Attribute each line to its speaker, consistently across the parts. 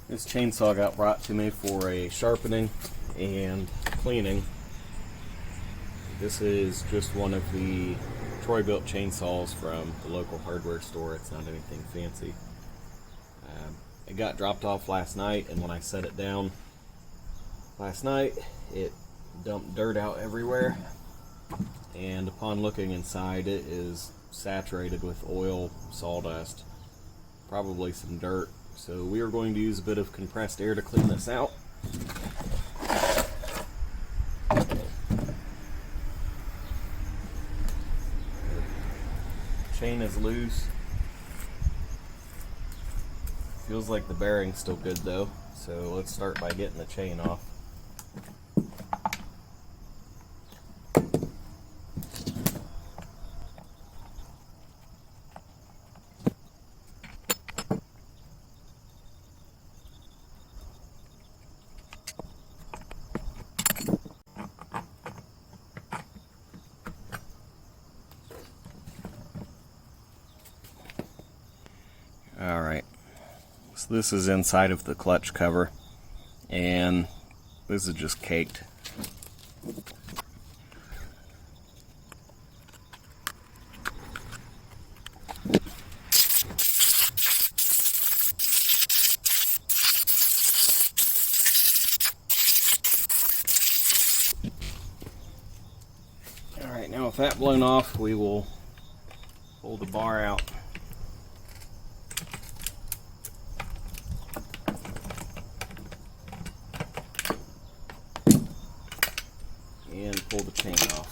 Speaker 1: This chainsaw got brought to me for a sharpening and cleaning. This is just one of the Bilt chainsaws from the local hardware store. It's not anything fancy. It got dropped off last night, and when I set it down last night, it dumped dirt out everywhere. And upon looking inside, it is saturated with oil, sawdust, probably some dirt. So we are going to use a bit of compressed air to clean this out. Chain is loose. Feels like the bearing's still good though, so let's start by getting the chain off. Alright, so this is inside of the clutch cover, and this is just caked. Alright, now with that blown off, we will pull the bar out. And pull the chain off.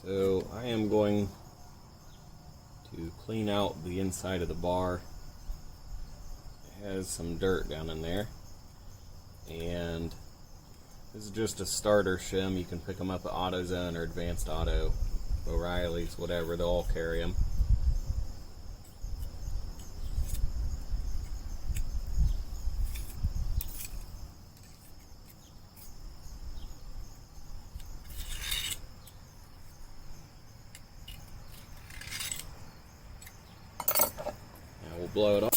Speaker 1: So I am going to clean out the inside of the bar. It has some dirt down in there, and this is just a starter shim. You can pick them up at AutoZone or Advanced Auto, O'Reilly's, whatever, they'll all carry them. We'll blow it off.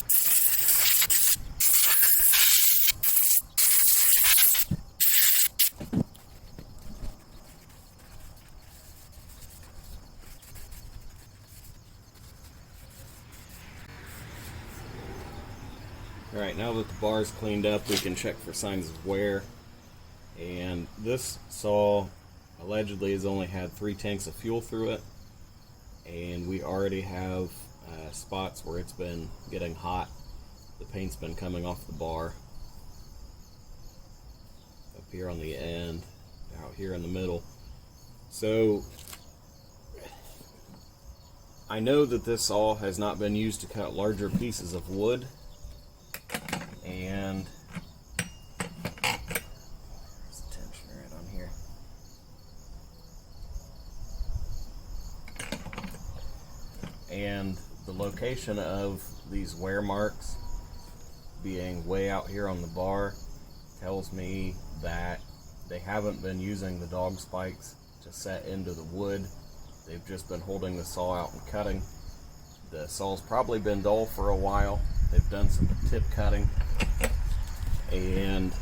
Speaker 1: Alright, now that the bar is cleaned up, we can check for signs of wear. And this saw allegedly has only had 3 tanks of fuel through it, and we already have spots where it's been getting hot. The paint's been coming off the bar. Up here on the end, out here in the middle. So I know that this saw has not been used to cut larger pieces of wood, and there's the tension right on here. And the location of these wear marks being way out here on the bar tells me that they haven't been using the dog spikes to set into the wood. They've just been holding the saw out and cutting. The saw's probably been dull for a while. They've done some tip cutting, and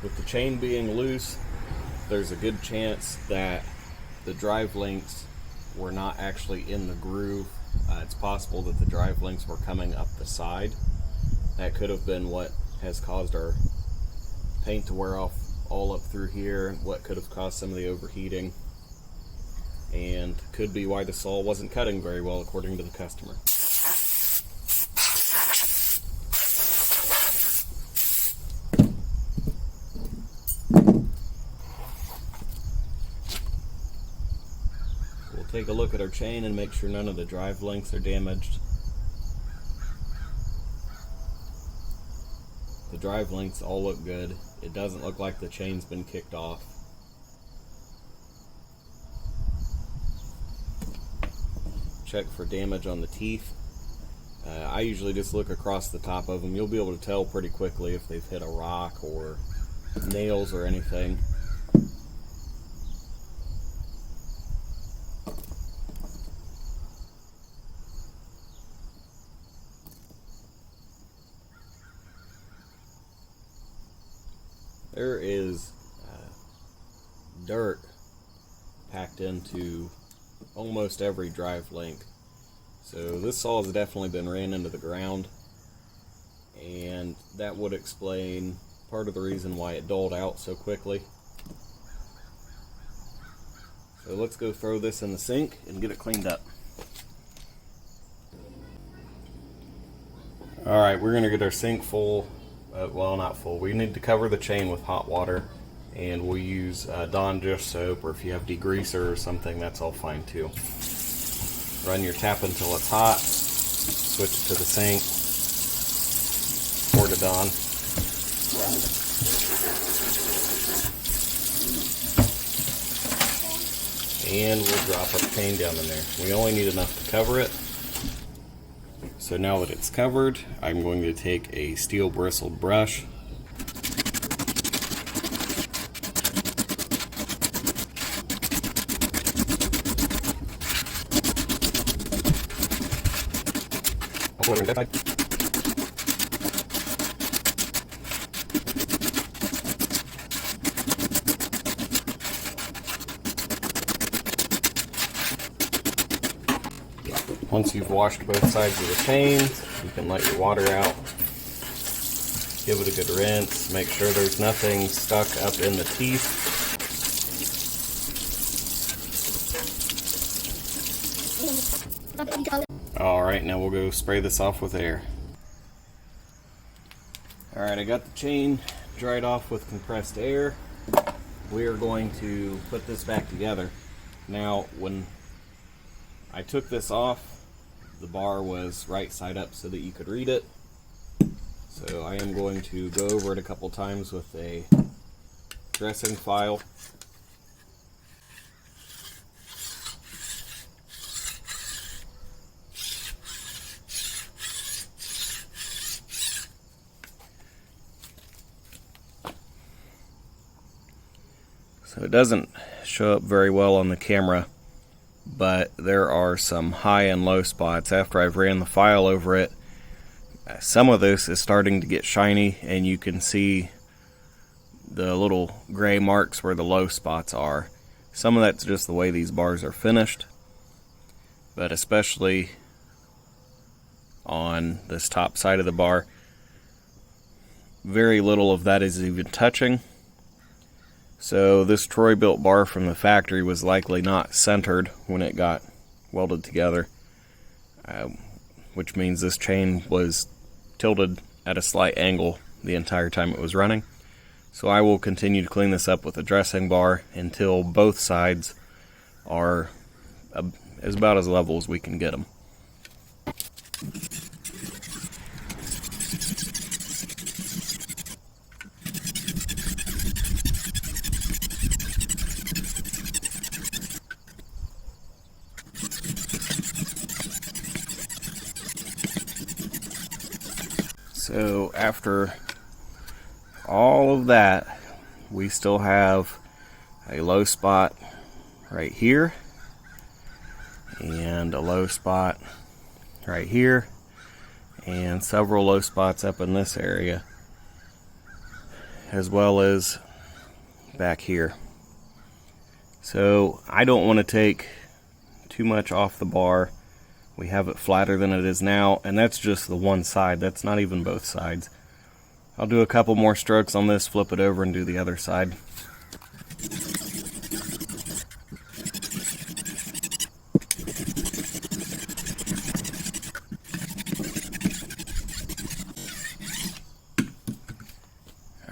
Speaker 1: with the chain being loose, there's a good chance that the drive links were not actually in the groove. It's possible that the drive links were coming up the side. That could have been what has caused our paint to wear off all up through here, what could have caused some of the overheating, and could be why the saw wasn't cutting very well according to the customer. take a look at our chain and make sure none of the drive links are damaged. The drive links all look good. It doesn't look like the chain's been kicked off. Check for damage on the teeth. I usually just look across the top of them. You'll be able to tell pretty quickly if they've hit a rock or nails or anything. There is dirt packed into almost every drive link. So this saw has definitely been ran into the ground, and that would explain part of the reason why it dulled out so quickly. So let's go throw this in the sink and get it cleaned up. Alright, we're going to get our sink full. Well, not full. We need to cover the chain with hot water, and we'll use Dawn dish soap, or if you have degreaser or something, that's all fine too. Run your tap until it's hot, switch it to the sink, pour it on. And we'll drop our chain down in there. We only need enough to cover it. So now that it's covered, I'm going to take a steel bristled brush. Once you've washed both sides of the chain, you can let your water out. Give it a good rinse. Make sure there's nothing stuck up in the teeth. Alright, now we'll go spray this off with air. Alright, I got the chain dried off with compressed air. We are going to put this back together. Now, when I took this off, the bar was right side up so that you could read it. So I am going to go over it a couple times with a dressing file. So it doesn't show up very well on the camera, but there are some high and low spots. After I've ran the file over it, some of this is starting to get shiny, and you can see the little gray marks where the low spots are. Some of that's just the way these bars are finished, but especially on this top side of the bar, very little of that is even touching. So this Troy-Bilt bar from the factory was likely not centered when it got welded together, which means this chain was tilted at a slight angle the entire time it was running. So I will continue to clean this up with a dressing bar until both sides are about as level as we can get them. So after all of that, we still have a low spot right here and a low spot right here and several low spots up in this area, as well as back here. So I don't want to take too much off the bar. We have it flatter than it is now, and that's just the one side. That's not even both sides. I'll do a couple more strokes on this, flip it over, and do the other side.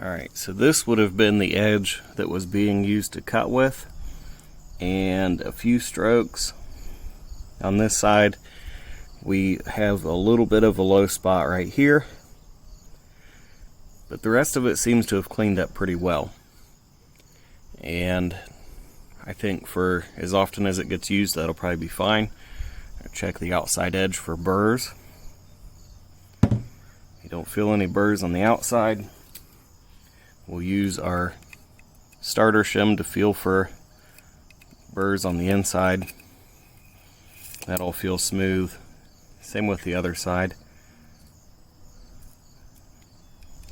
Speaker 1: Alright, so this would have been the edge that was being used to cut with, and a few strokes On this side, we have a little bit of a low spot right here, but the rest of it seems to have cleaned up pretty well. And I think for as often as it gets used, that'll probably be fine. Check the outside edge for burrs. You don't feel any burrs on the outside. We'll use our starter shim to feel for burrs on the inside. That'll feel smooth. Same with the other side.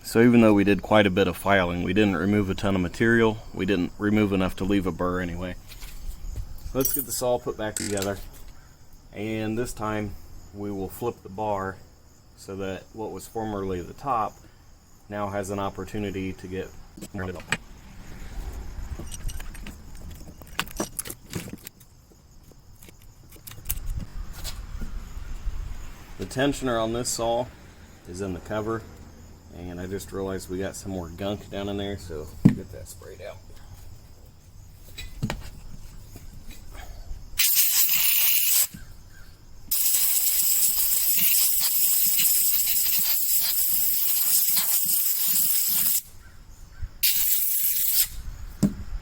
Speaker 1: So even though we did quite a bit of filing, we didn't remove a ton of material. We didn't remove enough to leave a burr anyway. Let's get the saw put back together. And this time we will flip the bar so that what was formerly the top now has an opportunity to get rounded up. The tensioner on this saw is in the cover, and I just realized we got some more gunk down in there, so get that sprayed out.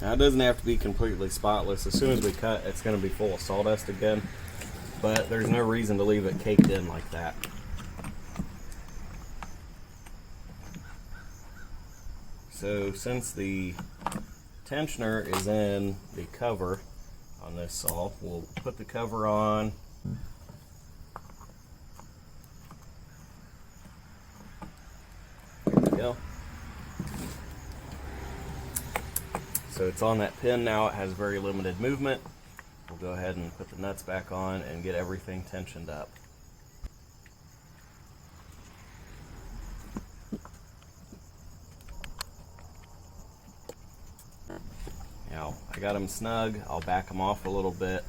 Speaker 1: Now it doesn't have to be completely spotless. As soon as we cut, it's going to be full of sawdust again, but there's no reason to leave it caked in like that. So since the tensioner is in the cover on this saw, we'll put the cover on. There we go. So it's on that pin now. It has very limited movement. We'll go ahead and put the nuts back on and get everything tensioned up. Now I got them snug. I'll back them off a little bit.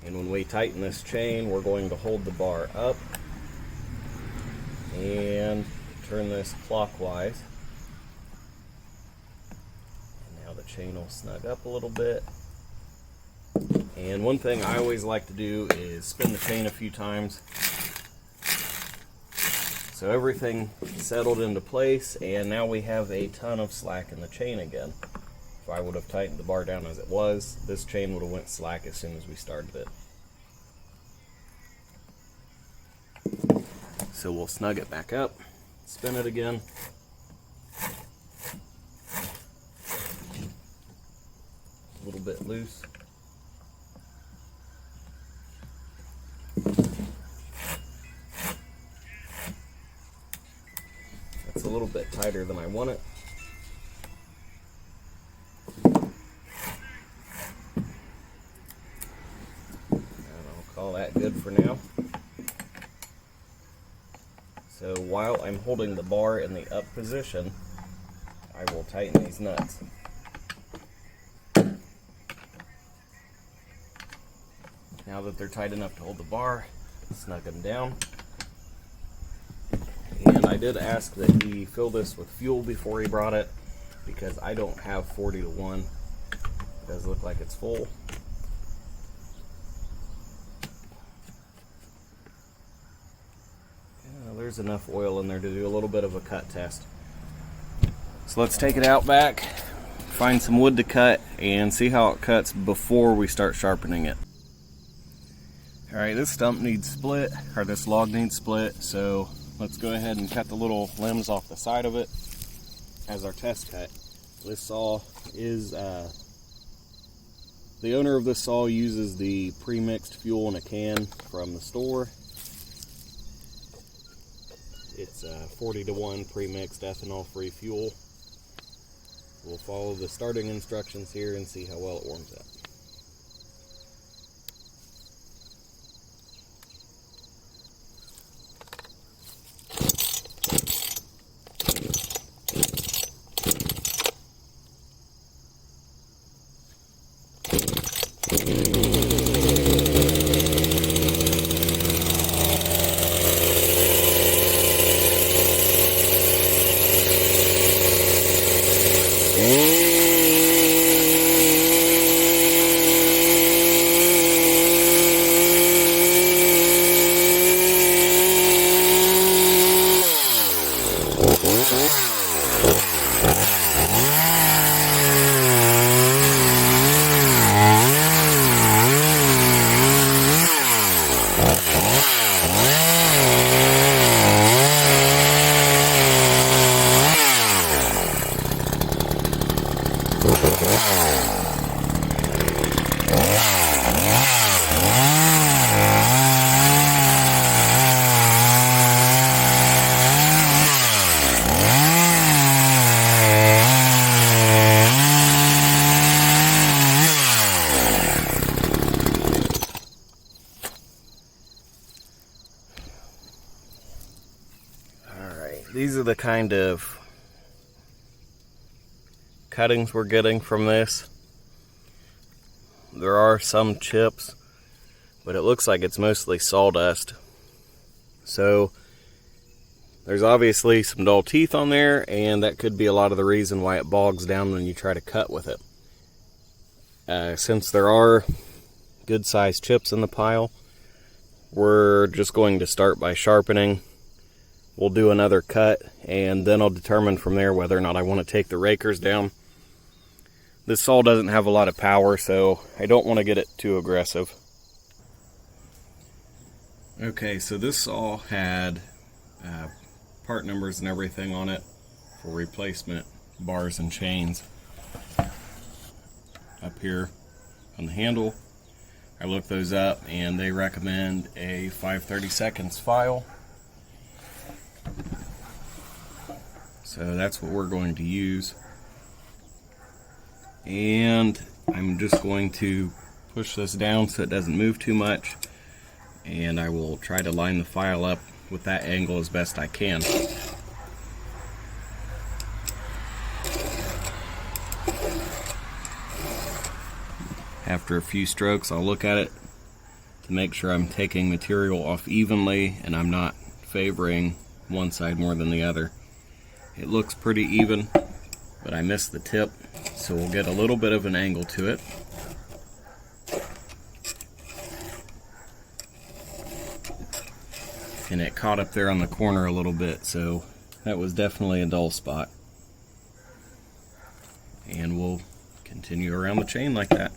Speaker 1: And when we tighten this chain, we're going to hold the bar up and turn this clockwise. Chain will snug up a little bit. And one thing I always like to do is spin the chain a few times so everything settled into place, and now we have a ton of slack in the chain again. If I would have tightened the bar down as it was, this chain would have went slack as soon as we started it. So we'll snug it back up, spin it again. A little bit loose. That's a little bit tighter than I want it. And I'll call that good for now. So while I'm holding the bar in the up position, I will tighten these nuts. Now that they're tight enough to hold the bar, snug them down. And I did ask that he fill this with fuel before he brought it, because I don't have 40 to 1. It does look like it's full. There's enough oil in there to do a little bit of a cut test. So let's take it out back, find some wood to cut, and see how it cuts before we start sharpening it. Alright, this stump needs split, or this log needs split, so let's go ahead and cut the little limbs off the side of it as our test cut. This saw is, the owner of this saw uses the pre-mixed fuel in a can from the store. It's 40 to 1 pre-mixed ethanol-free fuel. We'll follow the starting instructions here and see how well it warms up. these are the kind of cuttings we're getting from this. There are some chips, but it looks like it's mostly sawdust. So there's obviously some dull teeth on there, and that could be a lot of the reason why it bogs down when you try to cut with it. Since there are good sized chips in the pile, we're just going to start by sharpening. We'll do another cut, and then I'll determine from there whether or not I want to take the rakers down. This saw doesn't have a lot of power, so I don't want to get it too aggressive. Okay, so this saw had part numbers and everything on it for replacement bars and chains. Up here on the handle, I looked those up and they recommend a 5/32 file. So that's what we're going to use. And I'm just going to push this down so it doesn't move too much, and I will try to line the file up with that angle as best I can. After a few strokes, I'll look at it to make sure I'm taking material off evenly and I'm not favoring one side more than the other. It looks pretty even, but I missed the tip, so we'll get a little bit of an angle to it. And it caught up there on the corner a little bit, so that was definitely a dull spot. And we'll continue around the chain like that.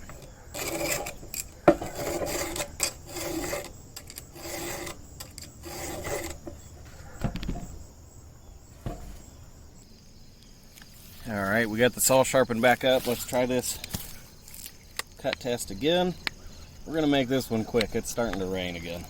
Speaker 1: Alright, we got the saw sharpened back up. Let's try this cut test again. We're going to make this one quick. It's starting to rain again.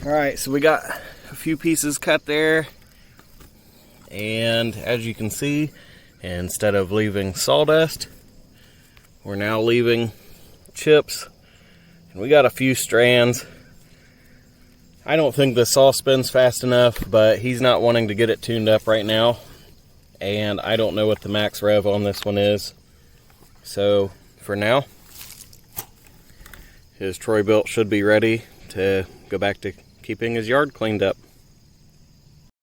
Speaker 1: Alright, so we got a few pieces cut there, and as you can see, instead of leaving sawdust, we're now leaving chips, and we got a few strands. I don't think the saw spins fast enough, but he's not wanting to get it tuned up right now, and I don't know what the max rev on this one is. So for now, his Troy Bilt should be ready to go back to keeping his yard cleaned up.